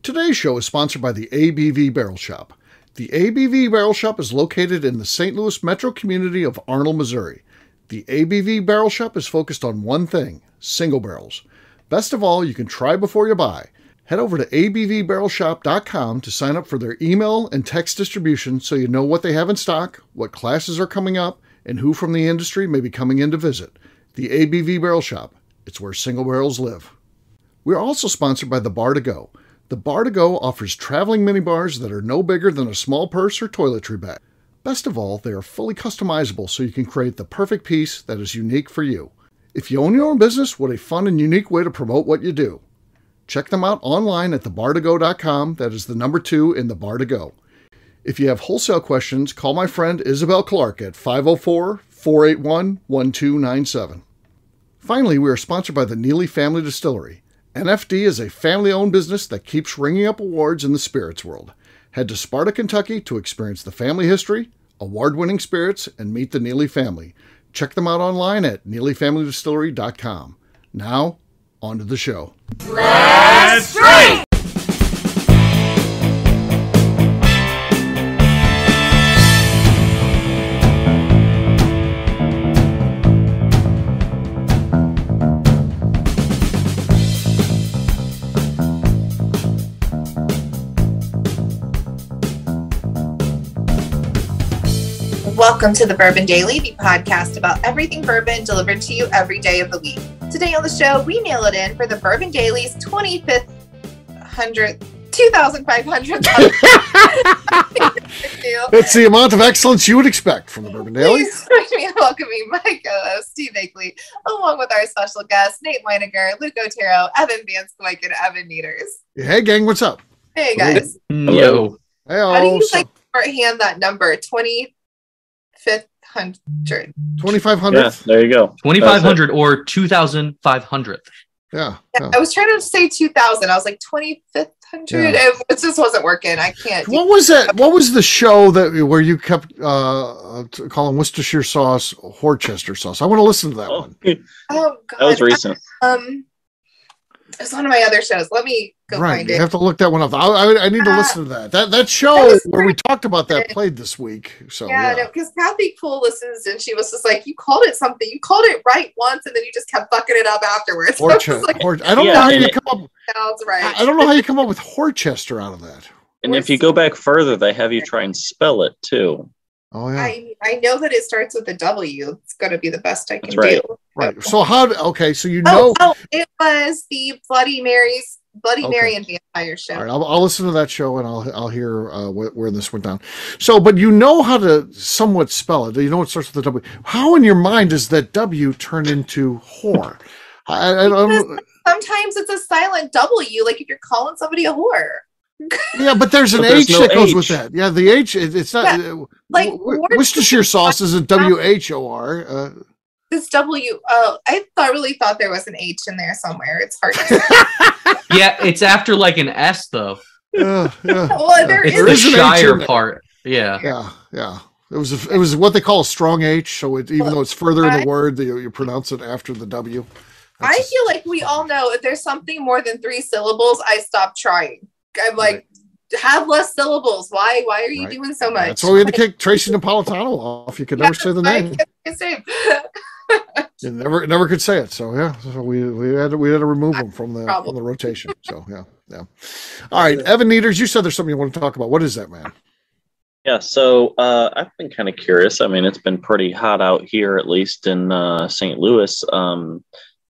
Today's show is sponsored by the ABV Barrel Shop. The ABV Barrel Shop is located in the St. Louis metro community of Arnold, Missouri. The ABV Barrel Shop is focused on one thing: single barrels. Best of all, you can try before you buy. Head over to abvbarrelshop.com to sign up for their email and text distribution so you know what they have in stock, what classes are coming up, and who from the industry may be coming in to visit. The ABV Barrel Shop. It's where single barrels live. We're also sponsored by The Bar to Go. The Bar to Go offers traveling minibars that are no bigger than a small purse or toiletry bag. Best of all, they are fully customizable so you can create the perfect piece that is unique for you. If you own your own business, what a fun and unique way to promote what you do. Check them out online at thebartogo.com. That is the number 2 in The Bar to Go. If you have wholesale questions, call my friend Isabel Clark at 504-481-1297. Finally, we are sponsored by the Neely Family Distillery. NFD is a family-owned business that keeps ringing up awards in the spirits world. Head to Sparta, Kentucky to experience the family history, award-winning spirits, and meet the Neely family. Check them out online at neelyfamilydistillery.com. Now, on to the show. Let's drink! Welcome to the Bourbon Daily, the podcast about everything bourbon delivered to you every day of the week. Today on the show, we nail it in for the Bourbon Daily's 2500th. It's the amount of excellence you would expect from the Bourbon Daily. Please join me in welcoming my co-host, Steve Akeley, along with our special guests, Nate Weiniger, Luke Otero, Evan Van Scoyk, and Evan Meters. Hey, gang, what's up? Hey, guys. Yo. Hey, How do you like shorthand that number, 2500? 2,500? Yeah, there you go. 2,500 or 2,500th. Yeah. I was trying to say 2,000. I was like 2,500. Yeah. It just wasn't working. I can't. What was that? What was the show where you kept calling Worcestershire sauce Worcester sauce? I want to listen to that one. Oh, God. That was recent. It's one of my other shows. Let me go find it. You have to look that one up. I need to listen to that. That show where we talked about that played this week. So no, because Kathy Poole listens and she was just like, you called it something. You called it right once and then you just kept fucking it up afterwards. I don't know how you come up. Sounds right. I don't know how you come up with Worcester out of that. And if you go back further, they have you try and spell it too. Oh yeah. I know that it starts with a W. It's going to be the best I can do. Right. So so you know. Oh, it was the Bloody Mary and Vampire show. All right, I'll listen to that show and I'll hear where this went down. So, but you know how to somewhat spell it. You know it starts with a W. How in your mind does that W turn into whore? Sometimes it's a silent W, like if you're calling somebody a whore. Yeah, but there's an H that goes with that. Yeah, the H, it's not like Worcestershire sauce is a WHOR. This W. Oh, I really thought there was an H in there somewhere. It's hard to Yeah, it's after like an S though. Yeah. Well, it's the Shire part. Yeah. It was what they call a strong H. So even though it's further in the word, you pronounce it after the W. I feel like we all know if there's something more than 3 syllables, I stop trying. I'm like, have less syllables. Why are you doing so much? That's why we had to kick Tracy Napolitano off. You could never say the name. You never could say it. So so we had to remove him from the rotation. So yeah. All right, Evan Meters, you said there's something you want to talk about. What is that, man? Yeah, so I've been kind of curious. I mean, it's been pretty hot out here, at least in St. Louis.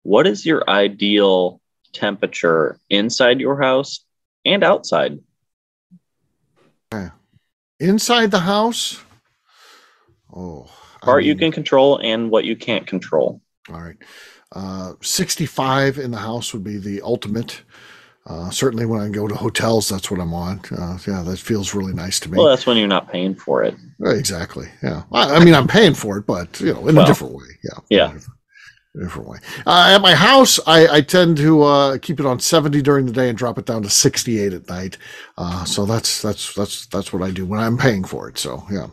What is your ideal temperature inside your house and outside? Inside the house? Part you can control and what you can't control. All right. 65 in the house would be the ultimate. Certainly when I go to hotels, that's what I'm on. That feels really nice to me. Well, that's when you're not paying for it. Exactly. Yeah. I mean, I'm paying for it, but in a different way. Yeah. A different way. At my house, I tend to keep it on 70 during the day and drop it down to 68 at night. So that's what I do when I'm paying for it. So yeah.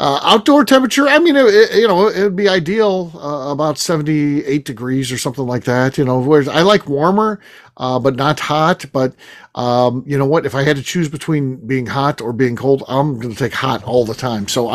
Outdoor temperature, I mean, it'd be ideal about 78 degrees or something like that. Whereas I like warmer. but not hot. But you know what? If I had to choose between being hot or being cold, I'm going to take hot all the time. So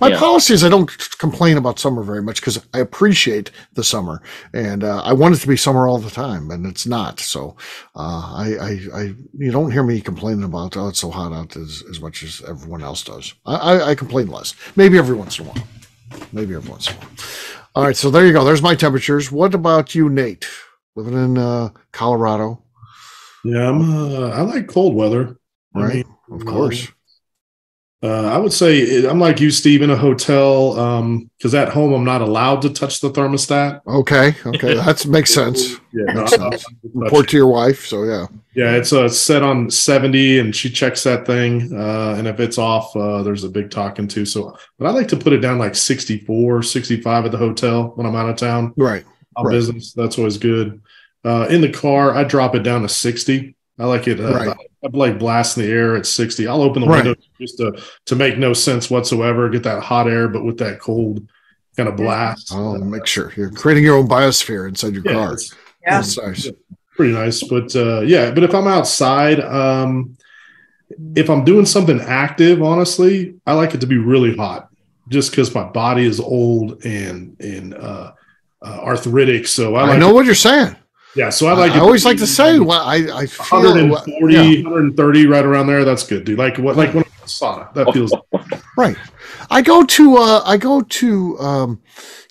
my policy is I don't complain about summer very much because I appreciate the summer, and I want it to be summer all the time, and it's not. So you don't hear me complaining about it's so hot out as much as everyone else does. I complain less. Maybe every once in a while. All right, so there you go. There's my temperatures. What about you, Nate? Living in Colorado. Yeah, I like cold weather. Right, of course. I would say I'm like you, Steve, in a hotel because at home I'm not allowed to touch the thermostat. Okay, that makes sense. Yeah, report to your wife. So yeah, it's set on 70, and she checks that thing, and if it's off, there's a big talking to. So, but I like to put it down like 64, 65 at the hotel when I'm out of town. Right, on business. That's always good. In the car, I drop it down to 60. I like it. I like blasting the air at 60. I'll open the window just to make no sense whatsoever, get that hot air, but with that cold kind of blast. Oh, make sure you're creating your own biosphere inside your car. That's nice. Pretty nice. But but if I'm outside, if I'm doing something active, honestly, I like it to be really hot just because my body is old and arthritic. So I know what you're saying. Yeah, so I always like to say, well, I feel 140, 130, right around there. That's good, dude. Like when I'm in a sauna, that feels right. I go to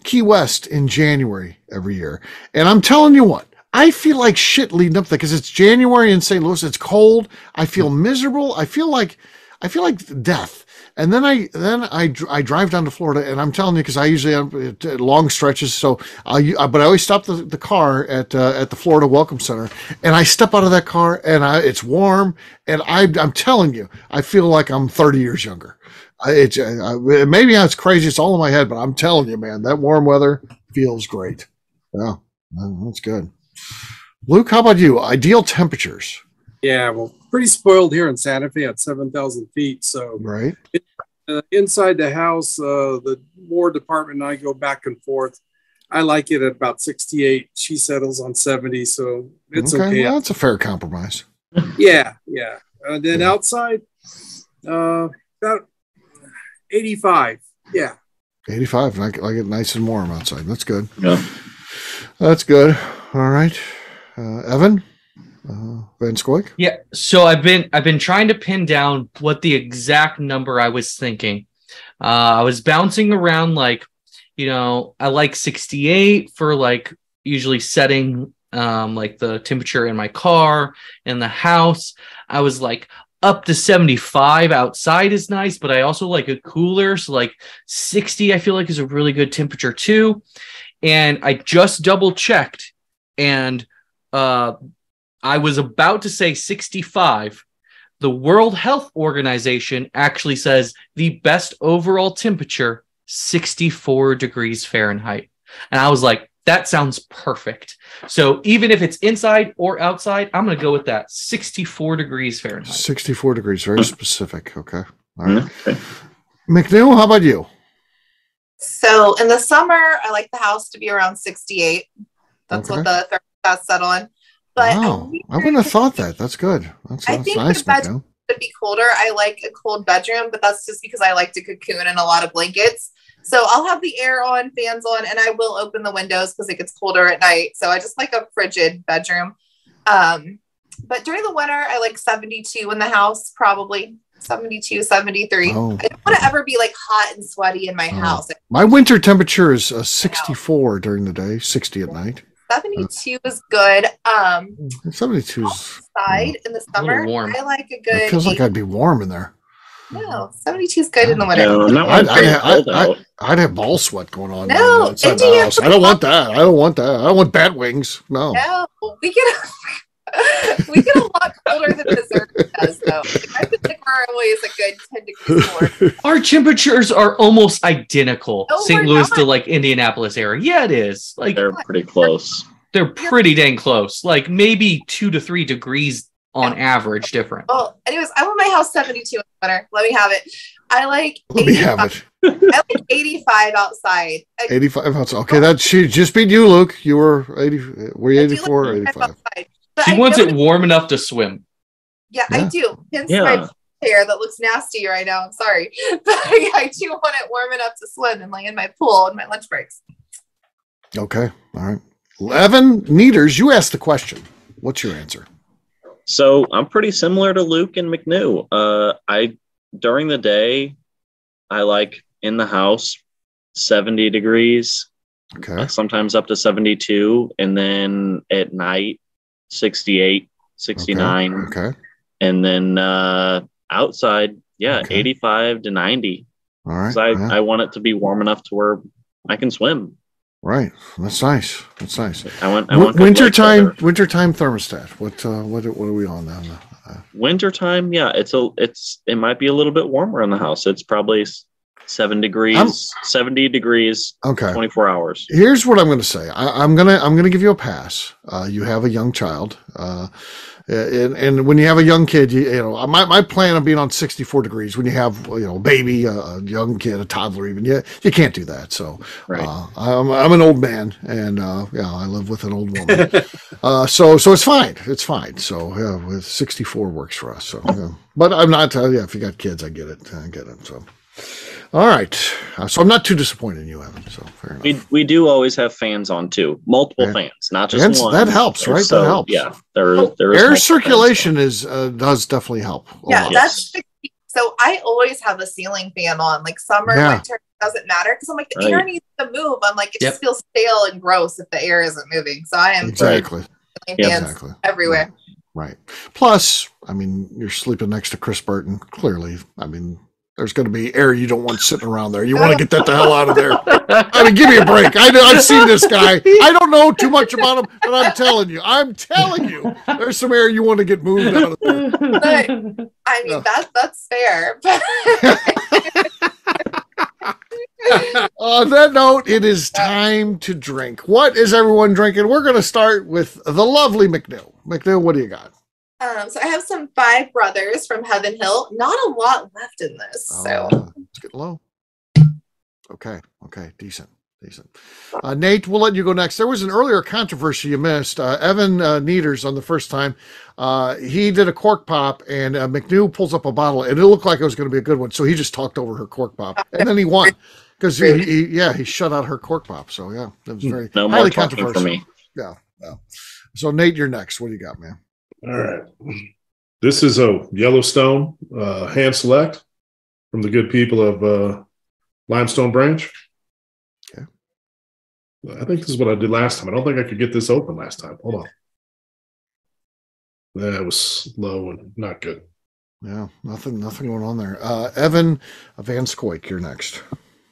Key West in January every year, and I'm telling you what, I feel like shit leading up there because it's January in St. Louis. It's cold. I feel miserable. I feel like death. And then I drive down to Florida, and I'm telling you, because I usually have long stretches, so but I always stop the car at the Florida Welcome Center, and I step out of that car, and it's warm, and I'm telling you, I feel like I'm 30 years younger. Maybe it's crazy, it's all in my head, but I'm telling you, man, that warm weather feels great. Yeah, that's good. Luke, how about you? Ideal temperatures? Yeah, well, pretty spoiled here in Santa Fe at 7,000 feet. So right. Inside the house, the War Department and I go back and forth. I like it at about 68. She settles on 70, so it's okay. Well, that's a fair compromise. Yeah. Then outside, about 85. Yeah. 85. I get nice and warm outside. That's good. Yeah. That's good. All right. Evan? Van Scoik? Yeah, so I've been trying to pin down what the exact number I was thinking. I was bouncing around like, I like 68 for like usually setting like the temperature in my car, in the house. I was like up to 75 outside is nice, but I also like a cooler. So like 60 I feel like is a really good temperature too. And I just double checked, and I was about to say 65. The World Health Organization actually says the best overall temperature, 64 degrees Fahrenheit. And I was like, that sounds perfect. So even if it's inside or outside, I'm going to go with that 64 degrees Fahrenheit. 64 degrees, very specific. Okay. All right. McNew, how about you? So in the summer, I like the house to be around 68. That's what the thermostats set on. But wow. I wouldn't have thought that. That's good. That's nice, McNew. To be colder, I like a cold bedroom, but that's just because I like to cocoon in a lot of blankets. So I'll have the air on, fans on, and I will open the windows because it gets colder at night. So I just like a frigid bedroom. But during the winter, I like 72 in the house, probably 72, 73. Oh. I don't want to ever be like hot and sweaty in my house. My winter temperature is 64 during the day, 60 at night. 72 is good. 72 is outside in the summer. Warm. I like a good. It feels like I'd be warm in there. No, 72 is good in the winter. No, I'd have ball sweat going on. No, inside the house. I don't want that. I don't want bat wings. No. We get a lot colder than dessert does, though. I think we're always a good 10 degrees more. Our temperatures are almost identical. No, St. Louis to like Indianapolis area. Yeah, it is. Like they're pretty close. They're pretty dang close. Like maybe 2 to 3 degrees on average different. Well, anyways, I want my house 72 in the winter. Let me have it. I like. Let me have it. I like 85 outside. 85 outside. Okay, that she just beat you, Luke. You were 80. Were you 84 or 85? She wants it warm enough to swim. Yeah, I do. Hence my hair that looks nasty right now. I'm sorry. But I do want it warm enough to swim and lay in my pool in my lunch breaks. Okay. All right. Evan Neaters, you asked the question. What's your answer? So I'm pretty similar to Luke and McNew. During the day, I like in the house 70 degrees. Okay. Sometimes up to 72, and then at night 68, 69. Okay. And then outside, 85 to 90. All right. I want it to be warm enough to where I can swim. Right. That's nice. That's nice. I want wintertime thermostat. What are we on now? Wintertime, it might be a little bit warmer in the house. It's probably 70 degrees. Okay. 24 hours. Here's what I'm going to say. I'm going to give you a pass. You have a young child. And when you have a young kid, my plan of being on 64 degrees when you have, a baby, a young kid, a toddler, even, you can't do that. So, right. I'm an old man, and I live with an old woman. So it's fine. It's fine. So with 64 works for us. So, but I'm not. If you got kids, I get it. So. All right. So I'm not too disappointed in you, Evan. So fair enough. We do always have fans on too. Multiple fans, not just fans, one. That helps, right? So, that helps. Yeah. There is air circulation does definitely help. That's so I always have a ceiling fan on. Like summer, winter, doesn't matter because I'm like the air needs to move. I'm like it just feels stale and gross if the air isn't moving. So I am exactly fans everywhere. Right. Plus, you're sleeping next to Chris Burton. Clearly, there's going to be air you don't want sitting around there. You want to get that the hell out of there. Give me a break. I've seen this guy. I don't know too much about him, but I'm telling you, there's some air you want to get moved out of there. But, that's fair. On that note, it is time to drink. What is everyone drinking? We're going to start with the lovely McNew. McNew, what do you got? So I have some Five Brothers from Heaven Hill. Not a lot left in this. It's getting low. Okay. Decent. Nate, we'll let you go next. There was an earlier controversy you missed. Evan Neaters on the first time, he did a cork pop, and McNew pulls up a bottle, and it looked like it was going to be a good one. So he just talked over her cork pop, and then he won because he shut out her cork pop. So it was very highly controversial for me. Yeah. So Nate, you're next. What do you got, man? All right. This is a Yellowstone hand select from the good people of Limestone Branch. Okay. I think this is what I did last time. I don't think I could get this open last time. Hold on. That was low and not good. Yeah, nothing going on there. Evan Van Scoik, you're next.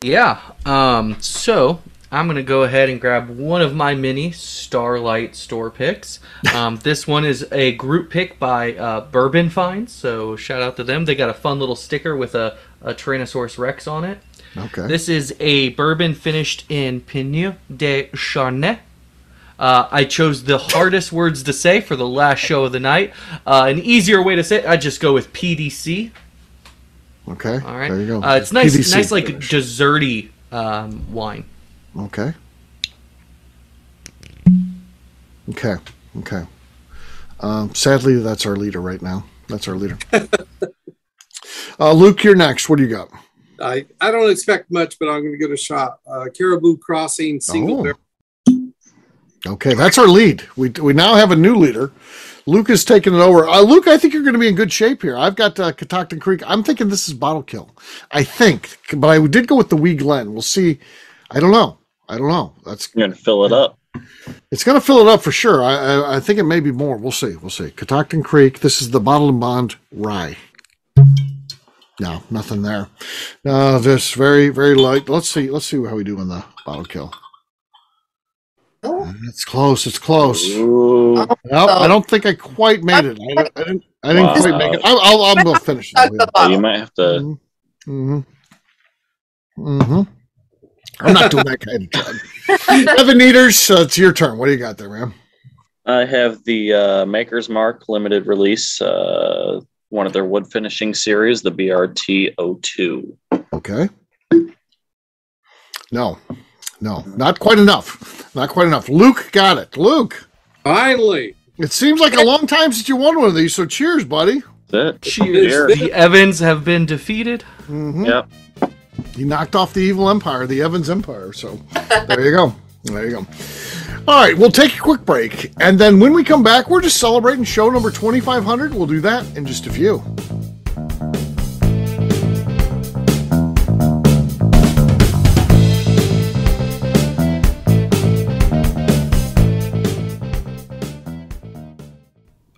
Yeah. So I'm going to go ahead and grab one of my mini Starlight store picks. This one is a group pick by Bourbon Finds, so shout out to them. They got a fun little sticker with a Tyrannosaurus Rex on it. Okay. This is a bourbon finished in Pinot de Chardonnay. I chose the hardest words to say for the last show of the night. An easier way to say it, I just go with PDC. Okay. All right. There you go. It's nice like desserty wine. Okay. Sadly, that's our leader right now. Luke, you're next. What do you got? I don't expect much, but I'm going to give it a shot. Caribou Crossing single barrel. Okay, that's our lead. We now have a new leader. Luke is taking it over. Luke, I think you're going to be in good shape here. I've got Catoctin Creek. I'm thinking this is Bottle Kill. I think, but I did go with the Wee Glen. We'll see. I don't know. That's going to fill it up. It's going to fill it up for sure. I think it may be more. We'll see. Catoctin Creek. This is the Bottle and Bond Rye. No, nothing there. No, just very, very light. Let's see how we do in the Bottle Kill. It's close. Ooh. Well, I don't think I quite made it. I didn't quite make it. I'm going to finish it. You might have to. I'm not doing that kind of job. Evan Neaters, it's your turn. What do you got there, man? I have the Maker's Mark limited release, one of their wood finishing series, the BRT02. Okay. No, not quite enough. Luke got it. Luke. Finally, It seems like a long time since you won one of these, so cheers, buddy. That's it. Cheers. The Evans have been defeated. Mm-hmm. Yep. He knocked off the evil empire, the Evans Empire. So there you go. There you go. All right, we'll take a quick break. And then when we come back, we're just celebrating show number 2500. We'll do that in just a few.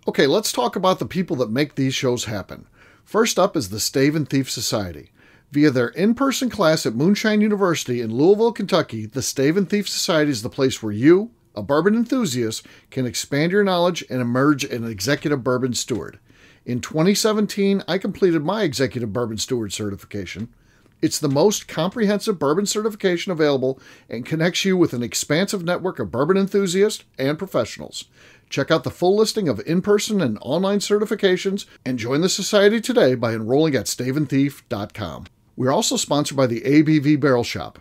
Okay, let's talk about the people that make these shows happen. First up is the Stave and Thief Society. Via their in-person class at Moonshine University in Louisville, Kentucky, the Stave and Thief Society is the place where you, a bourbon enthusiast, can expand your knowledge and emerge an executive bourbon steward. In 2017, I completed my executive bourbon steward certification. It's the most comprehensive bourbon certification available and connects you with an expansive network of bourbon enthusiasts and professionals. Check out the full listing of in-person and online certifications and join the society today by enrolling at staveandthief.com. We're also sponsored by the ABV Barrel Shop.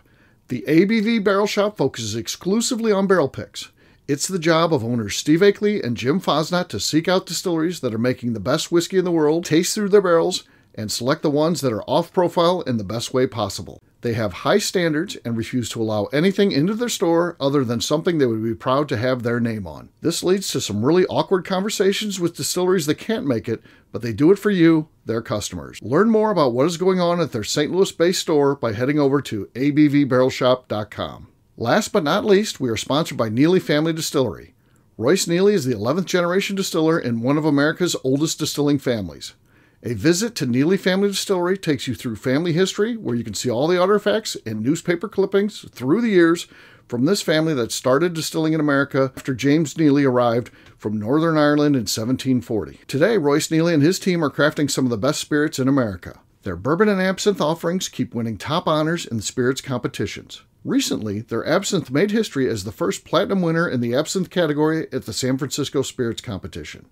The ABV Barrel Shop focuses exclusively on barrel picks. It's the job of owners Steve Akeley and Jim Fosnat to seek out distilleries that are making the best whiskey in the world, taste through their barrels, and select the ones that are off-profile in the best way possible. They have high standards and refuse to allow anything into their store other than something they would be proud to have their name on. This leads to some really awkward conversations with distilleries that can't make it, but they do it for you, their customers. Learn more about what is going on at their St. Louis-based store by heading over to abvbarrelshop.com. Last but not least, we are sponsored by Neely Family Distillery. Royce Neely is the 11th generation distiller in one of America's oldest distilling families. A visit to Neely Family Distillery takes you through family history, where you can see all the artifacts and newspaper clippings through the years from this family that started distilling in America after James Neely arrived from Northern Ireland in 1740. Today, Royce Neely and his team are crafting some of the best spirits in America. Their bourbon and absinthe offerings keep winning top honors in the spirits competitions. Recently, their absinthe made history as the first platinum winner in the absinthe category at the San Francisco Spirits Competition.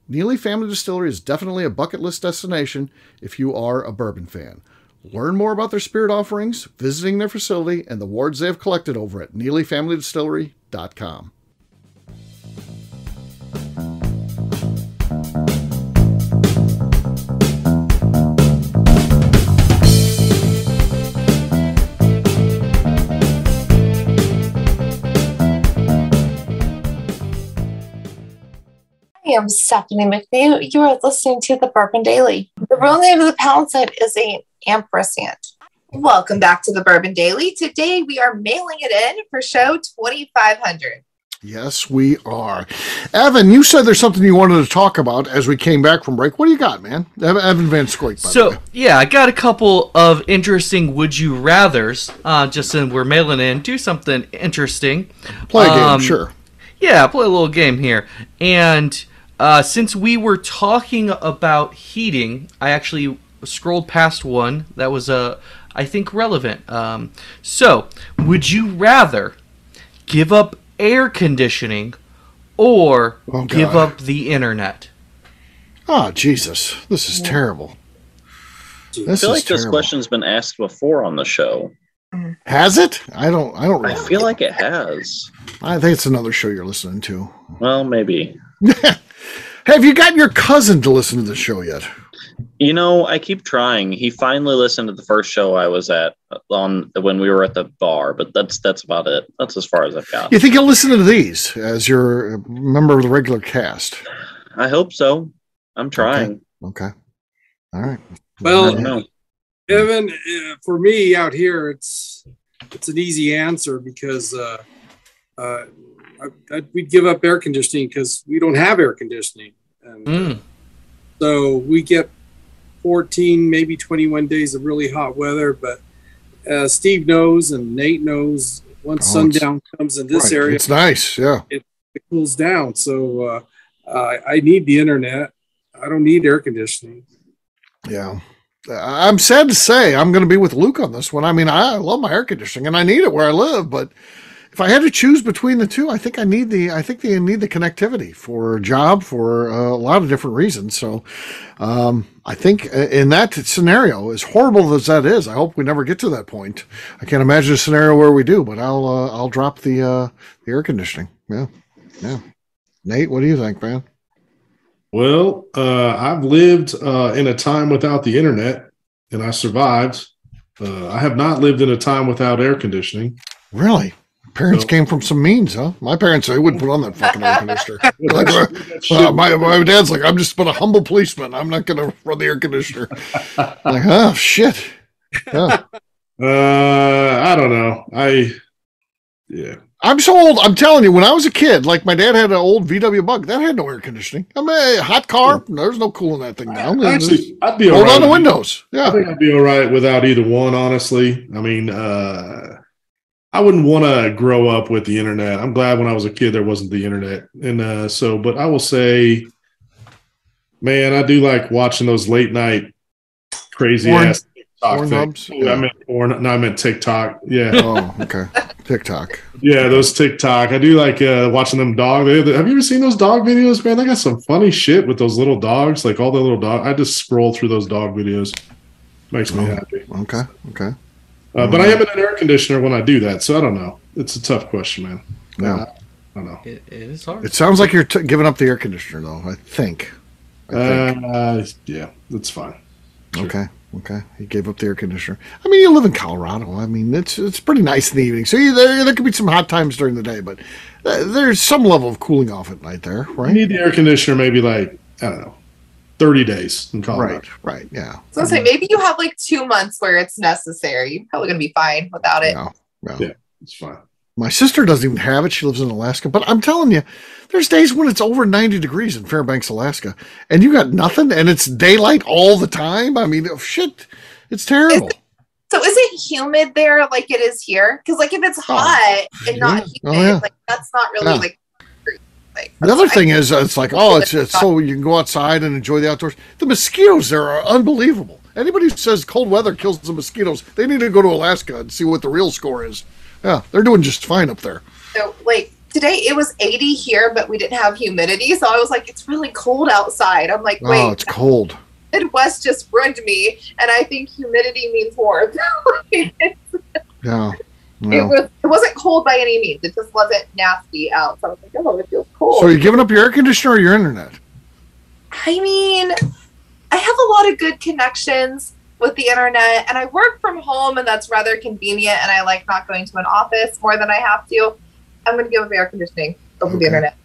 Neely Family Distillery is definitely a bucket list destination if you are a bourbon fan. Learn more about their spirit offerings, visiting their facility, and the awards they have collected over at NeelyFamilyDistillery.com. I am Stephanie McNew. You are listening to the Bourbon Daily. The real name of the palisade is an ampersand. Welcome back to the Bourbon Daily. Today we are mailing it in for show 2500. Yes, we are. Evan, you said there's something you wanted to talk about as we came back from break. What do you got, man? Evan Van Scoik, by the way. Yeah, I got a couple of interesting would you rathers. Just since we're mailing in, do something interesting. Play a game, sure. Yeah, play a little game here. And since we were talking about heating, I actually scrolled past one that was, I think, relevant. So, would you rather give up air conditioning or give up the internet? Oh, Jesus. This is terrible. I feel like this question's been asked before on the show. Has it? I don't really. I feel like it has. I think it's another show you're listening to. Well, maybe. Have you gotten your cousin to listen to the show yet? You know, I keep trying. He finally listened to the first show I was at on when we were at the bar, but that's about it. That's as far as I've got. You think he'll listen to these as you're a member of the regular cast? I hope so. I'm trying. Okay. All right. Well, Evan, for me out here, it's an easy answer because we'd give up air conditioning because we don't have air conditioning. And so we get 14, maybe 21 days of really hot weather. But Steve knows and Nate knows once sundown comes in this area, it's nice. Yeah. It cools down. So I need the internet. I don't need air conditioning. Yeah. I'm sad to say I'm going to be with Luke on this one. I mean, I love my air conditioning and I need it where I live, but if I had to choose between the two, I think they need the connectivity for a job for a lot of different reasons. So I think in that scenario, as horrible as that is, I hope we never get to that point. I can't imagine a scenario where we do, but I'll drop the air conditioning. Yeah. Nate, what do you think, man? Well, I've lived in a time without the internet, and I survived. I have not lived in a time without air conditioning. Really? Parents So- came from some means, huh? My parents, they wouldn't put on that fucking air conditioner. My dad's like, I'm just but a humble policeman. I'm not going to run the air conditioner. Like, oh, shit. Yeah. I don't know. Yeah. I'm so old. I'm telling you, when I was a kid, like my dad had an old VW Bug that had no air conditioning. I mean, a hot car, there's no cooling that thing down. Actually, I'd be all hold right. on the windows. I Yeah. think I'd be all right without either one, honestly. I mean, I wouldn't want to grow up with the internet. I'm glad when I was a kid there wasn't the internet. And but I will say, man, I do like watching those late night crazy ass TikTok Porn things. hubs? Yeah. I meant TikTok. Yeah. Oh, okay. TikTok. Yeah, those TikTok. I do like watching them dog. Have you ever seen those dog videos, man? They got some funny shit with those little dogs, like all the little dogs. I just scroll through those dog videos. Makes me happy. Okay. Okay. But I am in an air conditioner when I do that, so I don't know. It's a tough question, man. Yeah. I don't know. It is hard. It sounds like you're giving up the air conditioner, though. I think. Yeah, that's fine. Sure. Okay. Okay. He gave up the air conditioner. I mean, you live in Colorado. I mean, it's pretty nice in the evening. So there could be some hot times during the day, but there's some level of cooling off at night there, You right? need the air conditioner maybe like, I don't know, 30 days in Colorado. Right. Yeah. So I say maybe you have like 2 months where it's necessary. You're probably gonna be fine without it. Yeah. It's fine. My sister doesn't even have it. She lives in Alaska. But I'm telling you, there's days when it's over 90 degrees in Fairbanks, Alaska, and you got nothing, and it's daylight all the time. I mean, shit, it's terrible. So is it humid there like it is here? Because like if it's hot and not humid, like that's not really like. The other thing is, it's like, it's so you can go outside and enjoy the outdoors. The mosquitoes there are unbelievable. Anybody who says cold weather kills the mosquitoes, they need to go to Alaska and see what the real score is. Yeah, they're doing just fine up there. So like today it was 80 here, but we didn't have humidity. So I was like, it's really cold outside. I'm like, wait, it's cold. Midwest just ruined me. And I think humidity means warm. Yeah. It wasn't cold by any means. It just wasn't nasty out. So I was like, oh, it feels cold. So are you giving up your air conditioner or your internet? I mean, I have a lot of good connections with the internet, and I work from home, and that's rather convenient, and I like not going to an office more than I have to. I'm going to give up air conditioning over the internet.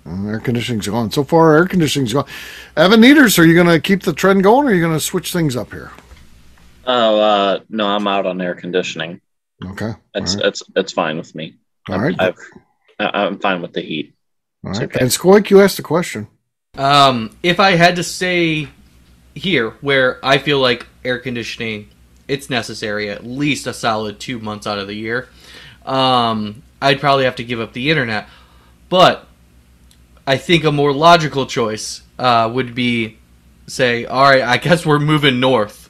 Air conditioning's gone. So far, air conditioning's gone. Evan Neaters, are you going to keep the trend going, or are you going to switch things up here? Oh, no, I'm out on air conditioning. Okay. It's fine with me. All right. I'm fine with the heat. All right. Okay. And Skoik, you asked the question. If I had to say here where I feel like air conditioning, it's necessary at least a solid 2 months out of the year, I'd probably have to give up the internet. But I think a more logical choice would be say, all right, I guess we're moving north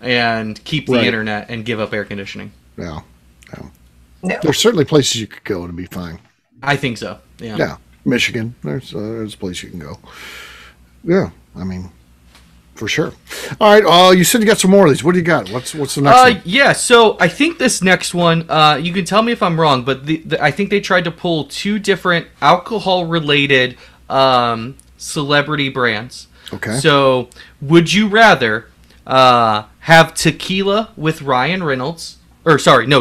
and keep the internet and give up air conditioning. Yeah. No. There's certainly places you could go to be fine. I think so. Yeah. Yeah. Michigan, there's a place you can go. Yeah. I mean, for sure. All right. You said you got some more of these. What do you got? What's the next one? Yeah. So I think this next one, you can tell me if I'm wrong, but I think they tried to pull two different alcohol-related celebrity brands. Okay. So would you rather have tequila with Ryan Reynolds,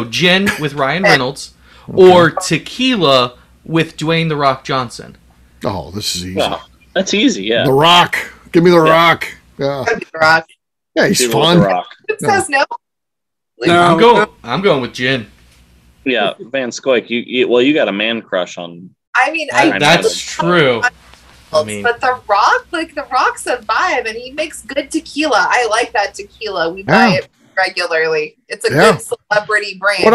gin with Ryan Reynolds, or tequila with Dwayne "The Rock" Johnson? Oh, this is easy. Well, that's easy. Yeah. The Rock. Give me The Rock. Yeah. Gotta be The Rock. Yeah, he's People with fun. The Rock. Who says no? No. I'm going with gin. Yeah, Van Scoik, you got a man crush on. I mean, That's true. I mean, but The Rock, The Rock's a vibe, and he makes good tequila. I like that tequila. We buy it regularly. It's a good celebrity brand.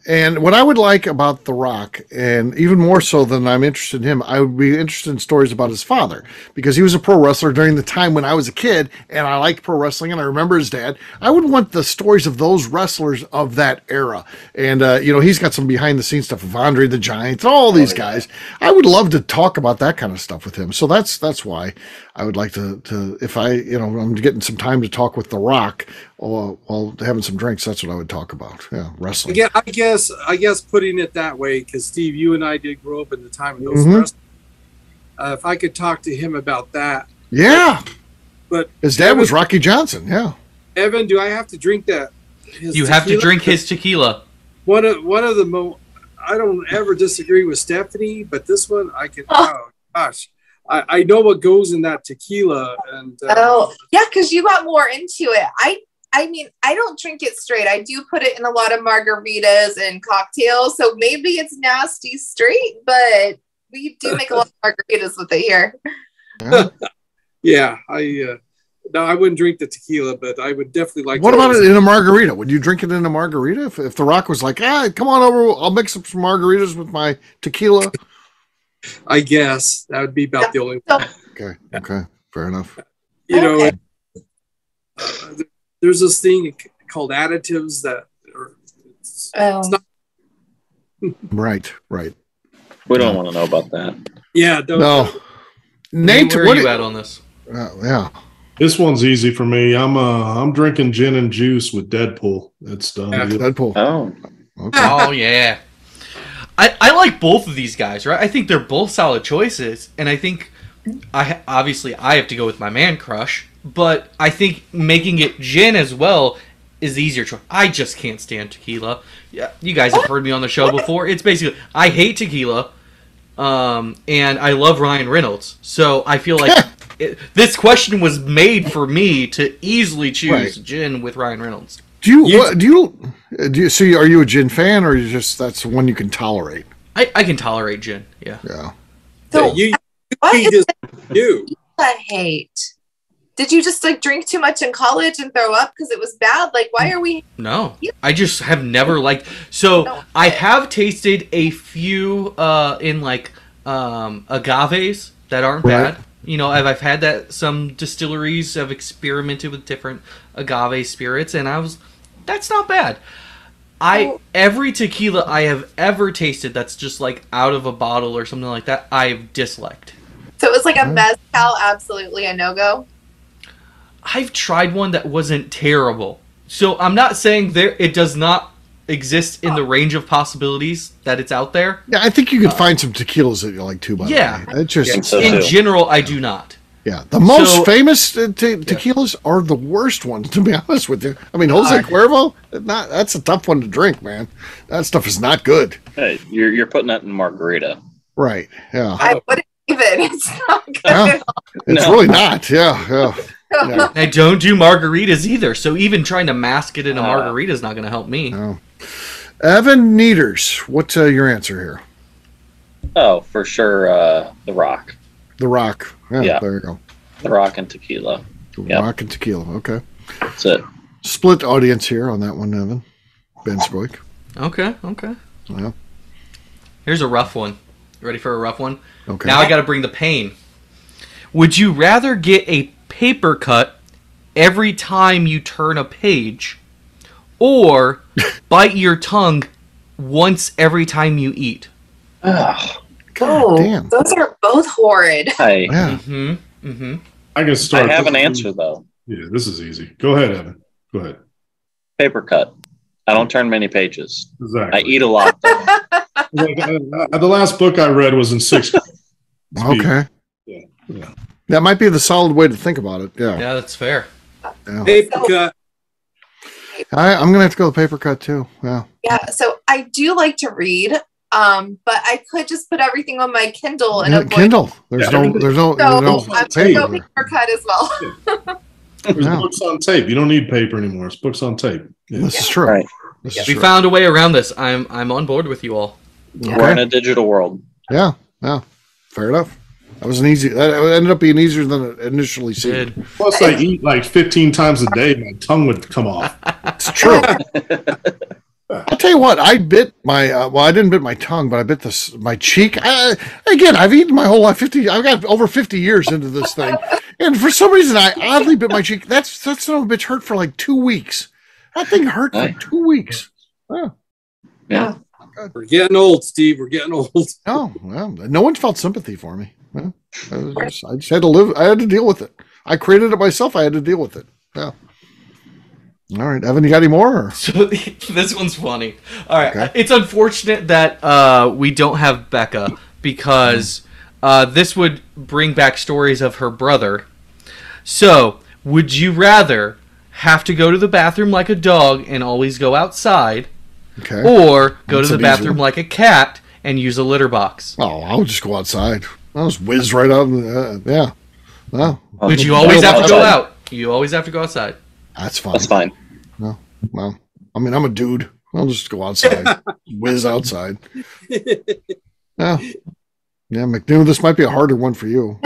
And what I would like about The Rock, and even more so than I'm interested in him, I would be interested in stories about his father, because he was a pro wrestler during the time when I was a kid, and I liked pro wrestling, and I remember his dad. I would want the stories of those wrestlers of that era. And, he's got some behind-the-scenes stuff of Andre the Giant, all these guys. I would love to talk about that kind of stuff with him. So that's why I would like to if I'm getting some time to talk with The Rock while having some drinks, that's what I would talk about. Yeah, wrestling. guess putting it that way, because Steve, you and I did grow up in the time of those wrestlers. If I could talk to him about that. Yeah. But his dad was Rocky Johnson. Yeah. Evan, do I have to drink that? You have to drink his tequila. One of the I don't ever disagree with Stephanie, but this one I can. Oh gosh, I know what goes in that tequila, and yeah, because you got more into it. I mean, I don't drink it straight. I do put it in a lot of margaritas and cocktails, so maybe it's nasty straight, but we do make a lot of margaritas with it here. Yeah, I wouldn't drink the tequila, but I would definitely like. What about it in a margarita? Would you drink it in a margarita? If The Rock was like, come on over, I'll mix up some margaritas with my tequila. I guess that would be about the only one. Okay, fair enough. You know, there's this thing called additives that are. It's not, right. We don't want to know about that. Yeah, no. Nate, where are you at on this? Yeah. This one's easy for me. I'm drinking gin and juice with Deadpool. It's done. Yeah, Deadpool. Oh. Okay. Oh yeah. I like both of these guys, right? I think they're both solid choices, and I think I have to go with my man crush, but I think making it gin as well is the easier choice. I just can't stand tequila. Yeah, you guys have heard me on the show before. It's basically I hate tequila, and I love Ryan Reynolds. So I feel like this question was made for me to easily choose gin with Ryan Reynolds. Do you see? Are you a gin fan, or that's the one you can tolerate? I can tolerate gin. Yeah. So what is you I hate? Did you just like drink too much in college and throw up because it was bad? Like, why are we? No, I just have never liked. So I have tasted a few in like agaves that aren't bad. You know, I've had that. Some distilleries have experimented with different agave spirits, and that's not bad. Every tequila I have ever tasted that's just like out of a bottle or something like that, I've disliked. So it was like a mezcal, absolutely a no-go? I've tried one that wasn't terrible. So I'm not saying it does not exist in the range of possibilities that it's out there. Yeah, I think you could find some tequilas that you like too, by the way. It's just, in general, I do not. Yeah, the most famous tequilas are the worst ones, to be honest with you. I mean, Jose Cuervo, that's a tough one to drink, man. That stuff is not good. Hey, you're putting that in margarita. Right, yeah. I wouldn't even. It's not good at all. It's really not, yeah. I don't do margaritas either, so even trying to mask it in a margarita is not going to help me. No. Evan Neaters, what's your answer here? Oh, for sure, The Rock. The Rock. Yeah, there you go. The Rock and tequila. Rock and tequila, okay. That's it. Split audience here on that one, Evan. Ben Sproik. Okay. Yeah. Here's a rough one. You ready for a rough one? Okay. Now I got to bring the pain. Would you rather get a paper cut every time you turn a page, or bite your tongue once every time you eat? God damn. Those are both horrid. Hey. Yeah. I can start. I have an answer, though. Yeah, this is easy. Go ahead, Evan. Go ahead. Paper cut. I don't turn many pages. Exactly. I eat a lot, though. The last book I read was in 6th grade. Okay. Yeah. That might be the solid way to think about it. Yeah. Yeah, that's fair. Yeah. paper cut. I'm going to have to go with paper cut, too. Yeah. Yeah, so I do like to read, but I could just put everything on my Kindle and avoid. Kindle. There's no So I'm going to go paper cut as well. There's books on tape. You don't need paper anymore. It's books on tape. Yeah. This is true. Right. This is We true. found a way around this. I'm on board with you all. We're in a digital world. Yeah. Fair enough. That ended up being easier than it initially seemed. Good. Plus, I eat like 15 times a day. My tongue would come off. It's true. I'll tell you what. I bit my. I didn't bit my tongue, but I bit my cheek. Again, I've eaten my whole life. I've got over 50 years into this thing, and for some reason, I oddly bit my cheek. That son of a bitch hurt for like 2 weeks. That thing hurt for 2 weeks. Yeah. We're getting old, Steve. We're getting old. Oh, well, no one felt sympathy for me. Well, I just had to live. I had to deal with it. I created it myself. I had to deal with it. Yeah. All right, Evan, you got any more? Or? So this one's funny. All right, Okay. it's unfortunate that we don't have Becca because this would bring back stories of her brother. So, would you rather have to go to the bathroom like a dog and always go outside, Okay. or go That's to the an easy bathroom one. like a cat and use a litter box? Oh, I'll just go outside. I'll just whiz right out. Yeah. Well, But you always have to go outside. out. You always have to go outside. that's fine. That's fine. No, well, I mean, I'm a dude. I'll just go outside. Whiz outside. Yeah. Yeah, McNew, this might be a harder one for you.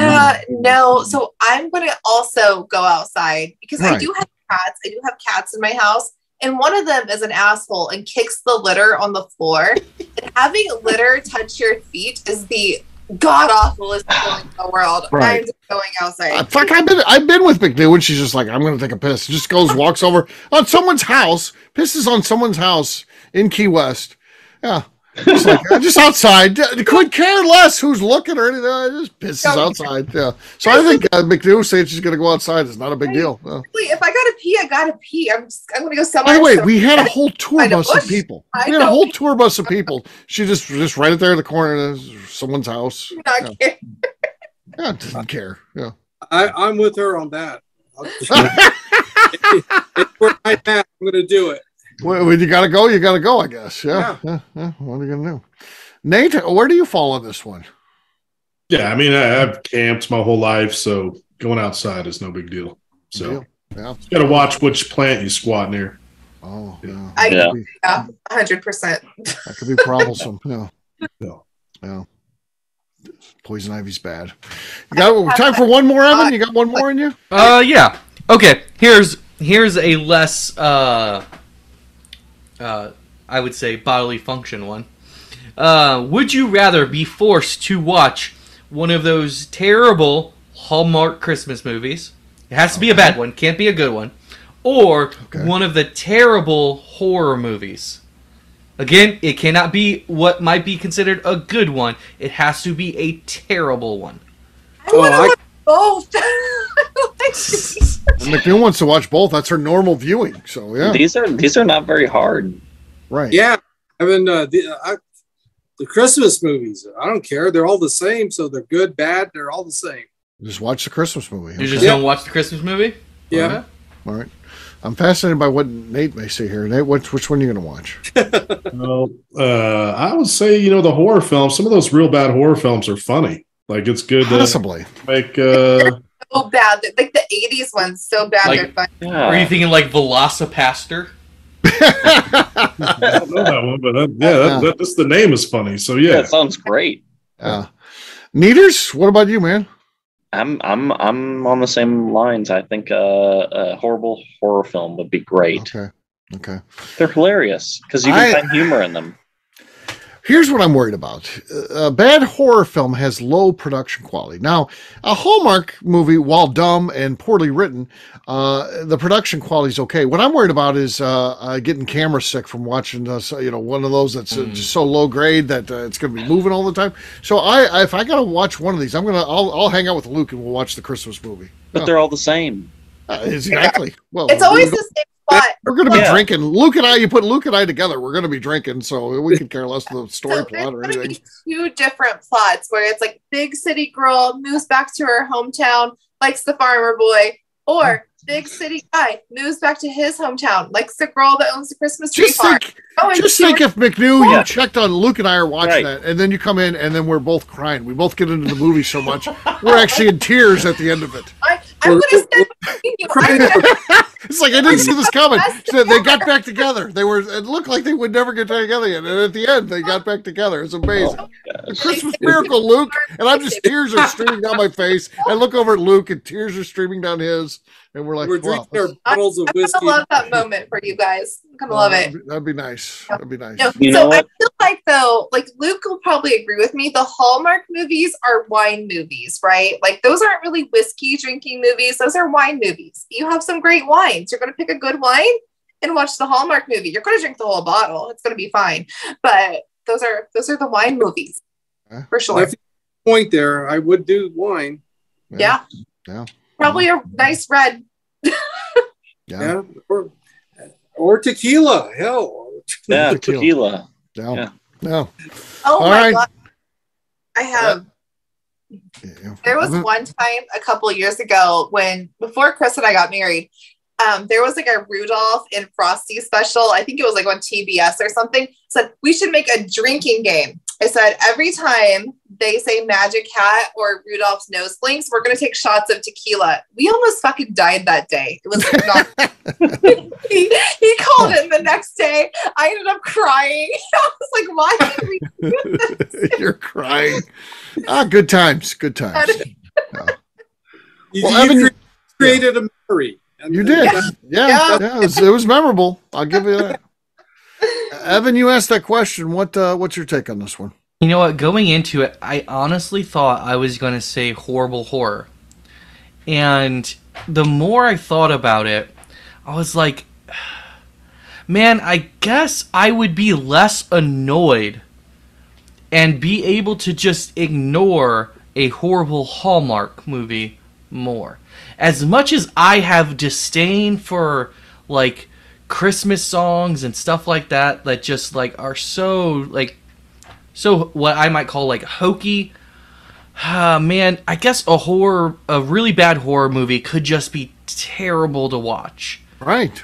No, so I'm going to also go outside because I Right. do have cats. I do have cats in my house, and one of them is an asshole and kicks the litter on the floor. And having litter touch your feet is the god awfulest feeling in the world. Right. I'm just going outside. Fuck, I've been with McNew and she's just like, I'm gonna take a piss. Just goes, walks over on someone's house, pisses on someone's house in Key West. Yeah. Just like just outside. Could care less who's looking or anything. Just pisses outside. Yeah. So I think McNew saying she's gonna go outside is not a big deal. Yeah. Wait, if I gotta pee, I gotta pee. I'm gonna go somewhere. By the way, so- we had a whole tour Find a bus of bush. people. I We had a know. whole tour bus of people. She just right there in the corner of someone's house. Not Yeah, kidding. yeah, doesn't care. Yeah. I'm with her on that. It's where I'm at. I'm going to do it. Well, when you gotta go, I guess. Yeah. What are you gonna do? Nate, where do you fall on this one? Yeah, I mean, I've camped my whole life, so going outside is no big deal. So Yeah. you got to watch which plant you squat near. Oh, yeah. I- Yeah. Yeah, 100%. That could be troublesome. Yeah. No. Yeah. Poison ivy's bad. You got time for one more, Evan? You got one more in you? Yeah. Okay. Here's a less I would say bodily function one. Would you rather be forced to watch one of those terrible Hallmark Christmas movies? It has to be a bad one, can't be a good one. Or one of the terrible horror movies. Again, it cannot be what might be considered a good one. It has to be a terrible one. I want to watch both. McNew wants to watch both. That's her normal viewing. So yeah. These are not very hard. Right. Yeah. I mean, the Christmas movies, I don't care. They're all the same. So they're good, bad. They're all the same. Just watch the Christmas movie. You just don't watch the Christmas movie? Yeah. Okay. All right. I'm fascinated by what Nate may say here. Nate, which one are you going to watch? Well, I would say, the horror films, some of those real bad horror films are funny. Like, it's good Possibly. to make, So bad. Like the 80s ones, so bad Like- they're fun. Yeah. Are you thinking like Velocipaster? I don't know that one, but that's the name is funny. So Yeah, yeah. it sounds great. Neaters, what about you, man? I'm on the same lines. I think a horrible horror film would be great. Okay. They're hilarious because you can find humor in them. Here's what I'm worried about. A bad horror film has low production quality. Now, a Hallmark movie, while dumb and poorly written, the production quality is okay. What I'm worried about is getting camera sick from watching one of those that's just so low grade that it's going to be moving all the time. So if I got to watch one of these, I'll hang out with Luke and we'll watch the Christmas movie. But they're all the same. Exactly. Well, It's always the same plot. we're going to be Yeah. drinking. Luke and I, you put Luke and I together, we're going to be drinking, so we could care less of the story So plot there's or going to anything. be two different plots where it's like big city girl moves back to her hometown, likes the farmer boy, or big city guy moves back to his hometown, likes the girl that owns the Christmas tree farm. Just think if McNew, Yeah. you checked on Luke and I are watching Right. that, and then you come in, and then we're both crying. We both get into the movie so much, we're actually in tears at the end of it. I'm going to stand between you. I'm gonna- It's like I didn't see this coming. So they got back together. It looked like they would never get together yet, and at the end, they got back together. It's amazing. The Christmas miracle, Luke, and I'm just tears are streaming down my face. I look over at Luke, and tears are streaming down his, and we're like, We're wow, drinking our bottles of I'm whiskey. going to love that moment for you guys. I'm going to love it. That'd be nice. That'd be nice. No, You so know I what? feel like though, like Luke will probably agree with me. The Hallmark movies are wine movies, right? Like those aren't really whiskey drinking movies. Those are wine movies. You have some great wines. You're going to pick a good wine and watch the Hallmark movie. You're going to drink the whole bottle. It's going to be fine. But those are the wine movies for sure. That's the point there. I would do wine. Yeah. Yeah. Probably a nice red. Yeah. Or Or tequila. Hell. Yeah, Tequila. tequila. No. Yeah. No. Oh All my right. God. I have. There was one time a couple of years ago before Chris and I got married, there was like a Rudolph and Frosty special. I think it was like on TBS or something. Said we should make a drinking game. I said every time they say Magic Hat or Rudolph's nose blinks, we're gonna take shots of tequila. We almost fucking died that day. It was not. he called in the next day. I ended up crying. I was like, why did we do this? You're crying. Good times. Good times. You Evan, created a memory. You did. Yeah. It was memorable. I'll give you that. Evan, you asked that question. What's your take on this one? You know what? Going into it, I honestly thought I was going to say horrible horror. And the more I thought about it, I was like, man, I guess I would be less annoyed and be able to just ignore a horrible Hallmark movie more. As much as I have disdain for, like, Christmas songs and stuff like that just, like, are so what I might call, like, hokey, man, I guess a really bad horror movie could just be terrible to watch. Right.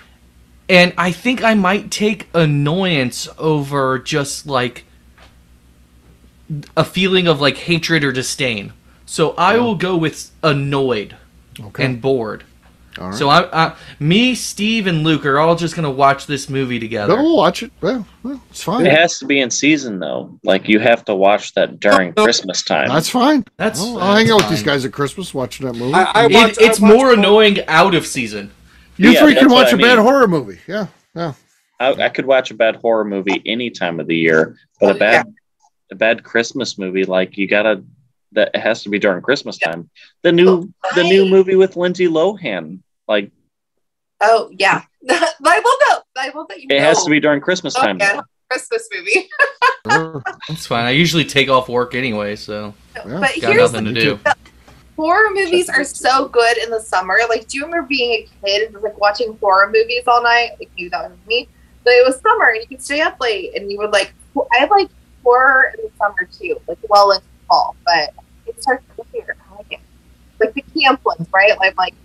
And I think I might take annoyance over just, like, a feeling of, like, hatred or disdain. So I will go with annoyed and bored. All right. So me, Steve, and Luke are all just going to watch this movie together. Go watch it. Well, it's fine. It has to be in season, though. Like, you have to watch that during Christmas time. That's fine. I'll hang out with these guys at Christmas watching that movie. It's more annoying out of season. You three can watch a bad horror movie. Yeah. I could watch a bad horror movie any time of the year, but a bad Christmas movie, like, that has to be during Christmas time. The new movie with Lindsay Lohan, like. Oh yeah, I love that. It has to be during Christmas time. Yeah, Christmas movie. That's fine. I usually take off work anyway, so but got here's nothing to do. Horror movies are so good in the summer. Like, do you remember being a kid and like watching horror movies all night? Like, maybe that was me. But it was summer and you could stay up late and you would like. I like horror in the summer too, like well into fall, but it starts to here. I like it. Like the camp ones, right? Like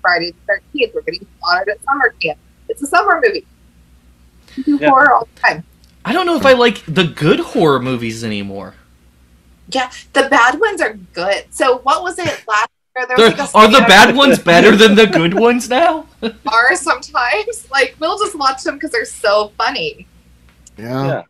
Friday the 13th, we're getting slaughtered at summer camp. It's a summer movie. You do horror all the time. I don't know if I like the good horror movies anymore. Yeah, the bad ones are good. So what was it last year? There was are the bad ones better than the good ones now? Are sometimes. Like, we'll just watch them because they're so funny. Yeah.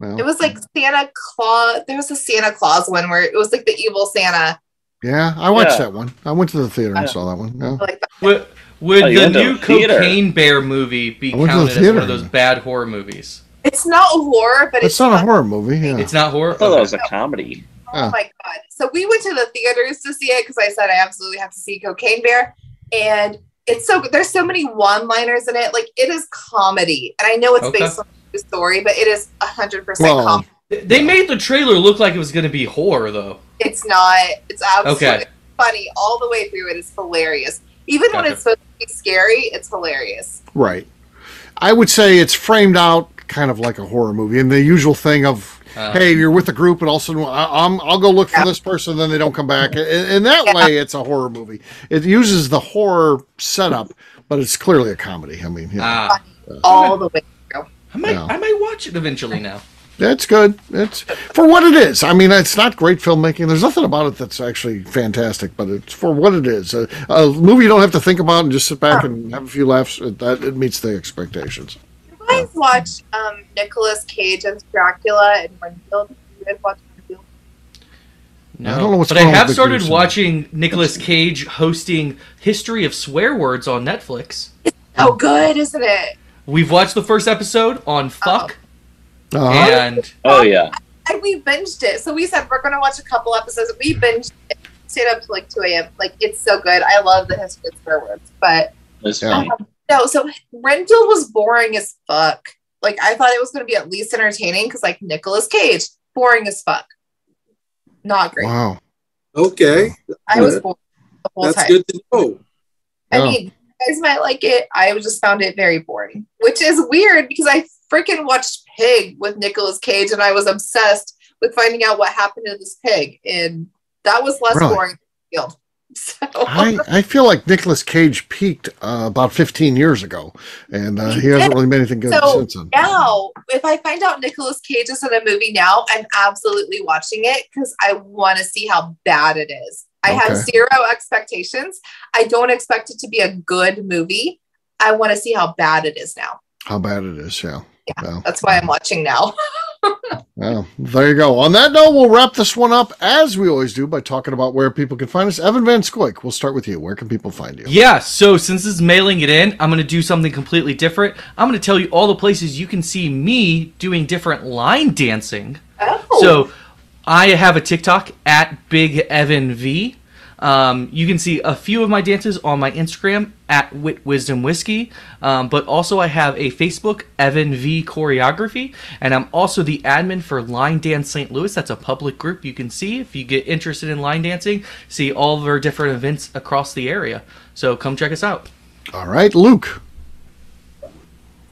Well, it was like Santa Claus. There was a Santa Claus one where it was like the evil Santa. Yeah, I watched that one. I went to the theater and saw that one. Yeah. Like that. Would the new Cocaine Bear movie be counted as one of those bad horror movies? It's not a horror, but it's not a horror movie. Yeah. It's not horror? I thought that was a comedy. Oh my God. So we went to the theaters to see it because I said I absolutely have to see Cocaine Bear. And it's so good. There's so many one-liners in it. Like, it is comedy. And I know it's based on a story, but it is 100% comedy. They made the trailer look like it was going to be horror, though. It's not. It's absolutely funny. All the way through it is hilarious. Even when it's supposed to be scary, it's hilarious. Right. I would say it's framed out kind of like a horror movie. And the usual thing of, hey, you're with a group, and all of a sudden I'll go look for this person, then they don't come back. In that way, it's a horror movie. It uses the horror setup, but it's clearly a comedy. I mean, all the way through. I might watch it eventually now. It's good. It's for what it is. I mean, it's not great filmmaking. There's nothing about it that's actually fantastic, but it's for what it is. A movie you don't have to think about and just sit back and have a few laughs. It meets the expectations. You guys watch Nicolas Cage as Dracula and Renfield? You guys watch Renfield? No, I don't know what's but I have started watching Nicolas Cage hosting History of Swear Words on Netflix. It's so good, isn't it? We've watched the first episode on Fuck. And we binged it. So we said we're going to watch a couple episodes. We binged it, stayed up to like 2 a.m. Like, it's so good. I love the History of Swear Words, but no. So Renfield was boring as fuck. Like, I thought it was going to be at least entertaining because, like, Nicolas Cage, boring as fuck, not great. Wow. Okay. I was bored the whole time. That's good to know. I mean, You guys might like it. I just found it very boring, which is weird because I freaking watched Pig with Nicolas Cage and I was obsessed with finding out what happened to this pig. And that was less boring than the field. So. I feel like Nicolas Cage peaked about 15 years ago, and he hasn't really made anything good since then. Now, if I find out Nicolas Cage is in a movie now, I'm absolutely watching it because I want to see how bad it is. I have zero expectations. I don't expect it to be a good movie. I want to see how bad it is now. How bad it is, yeah. Yeah, that's why I'm watching now. Well, there you go. On that note, we'll wrap this one up, as we always do, by talking about where people can find us. Evan Van Scoik, we'll start with you. Where can people find you? Yeah, so since this is mailing it in, I'm going to do something completely different. I'm going to tell you all the places you can see me doing different line dancing. Oh. So I have a TikTok at Big Evan V. You can see a few of my dances on my Instagram at Wit Wisdom Whiskey, but also I have a Facebook, Evan V Choreography, and I'm also the admin for Line Dance St. Louis. That's a public group you can see if you get interested in line dancing, see all of our different events across the area. So come check us out. All right, Luke.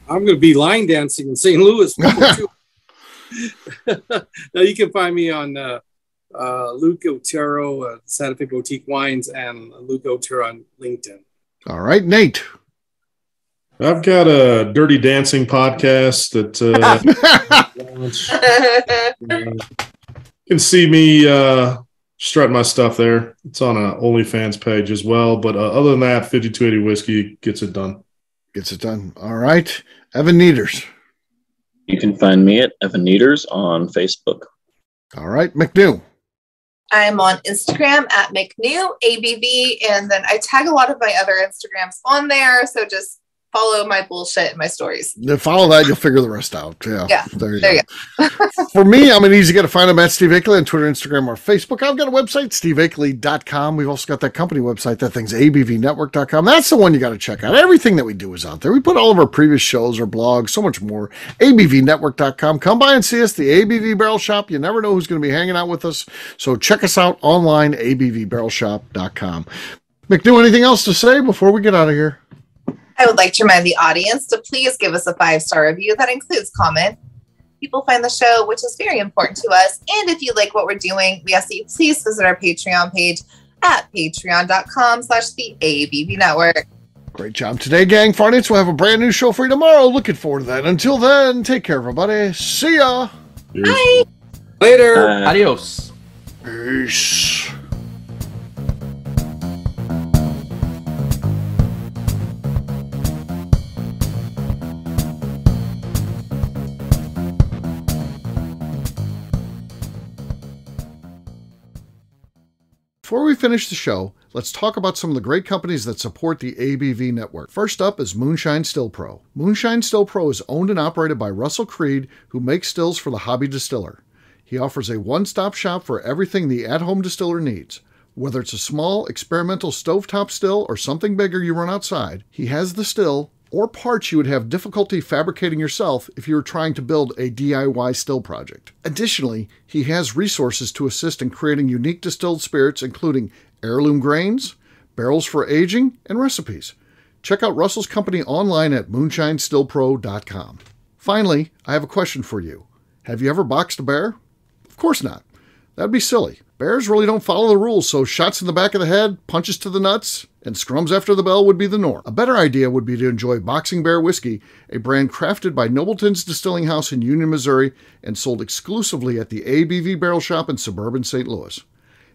I'm going to be line dancing in St. Louis. Now you can find me on Luke Otero, Santa Fe Boutique Wines, and Luke Otero on LinkedIn. All right, Nate. I've got a Dirty Dancing podcast that you can see me strut my stuff there. It's on a OnlyFans page as well. But other than that, 5280 Whiskey gets it done. Gets it done. All right. Evan Needers. You can find me at Evan Needers on Facebook. All right, McNew. I'm on Instagram at McNew, ABV, and then I tag a lot of my other Instagrams on there. So just follow my bullshit and my stories. Follow that, you'll figure the rest out. Yeah. There you go. For me, I'm an easy guy to find. I'm at Steve Akeley on Twitter, Instagram, or Facebook. I've got a website, steveakeley.com. We've also got that company website. That thing's abvnetwork.com. That's the one you got to check out. Everything that we do is out there. We put all of our previous shows, our blogs, so much more. abvnetwork.com. Come by and see us, the ABV Barrel Shop. You never know who's going to be hanging out with us. So check us out online, abvbarrelshop.com. McNew, anything else to say before we get out of here? I would like to remind the audience to please give us a 5-star review that includes comment. People find the show, which is very important to us. And if you like what we're doing, we ask that you please visit our Patreon page at patreon.com/the ABV Great job today, gang. Finance, we'll have a brand new show for you tomorrow. Looking forward to that. Until then, take care, everybody. See ya. Bye. Later. Adios. Peace. Before we finish the show, let's talk about some of the great companies that support the ABV network. First up is Moonshine Still Pro. Moonshine Still Pro is owned and operated by Russell Creed, who makes stills for the hobby distiller. He offers a one-stop shop for everything the at-home distiller needs. Whether it's a small, experimental stovetop still or something bigger you run outside, he has the still or parts you would have difficulty fabricating yourself if you were trying to build a DIY still project. Additionally, he has resources to assist in creating unique distilled spirits, including heirloom grains, barrels for aging, and recipes. Check out Russell's company online at moonshinestillpro.com. Finally, I have a question for you. Have you ever boxed a bear? Of course not. That'd be silly. Bears really don't follow the rules, so shots in the back of the head, punches to the nuts, and scrums after the bell would be the norm. A better idea would be to enjoy Boxing Bear Whiskey, a brand crafted by Nobleton's Distilling House in Union, Missouri, and sold exclusively at the ABV Barrel Shop in suburban St. Louis.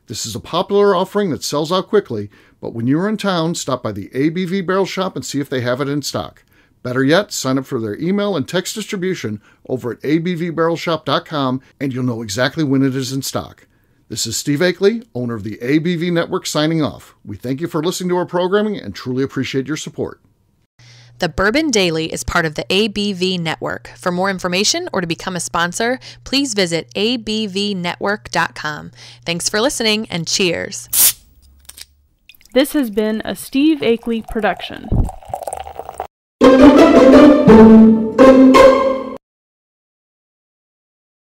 This is a popular offering that sells out quickly, but when you're in town, stop by the ABV Barrel Shop and see if they have it in stock. Better yet, sign up for their email and text distribution over at abvbarrelshop.com, and you'll know exactly when it is in stock. This is Steve Akeley, owner of the ABV Network, signing off. We thank you for listening to our programming and truly appreciate your support. The Bourbon Daily is part of the ABV Network. For more information or to become a sponsor, please visit abvnetwork.com. Thanks for listening, and cheers. This has been a Steve Akeley production.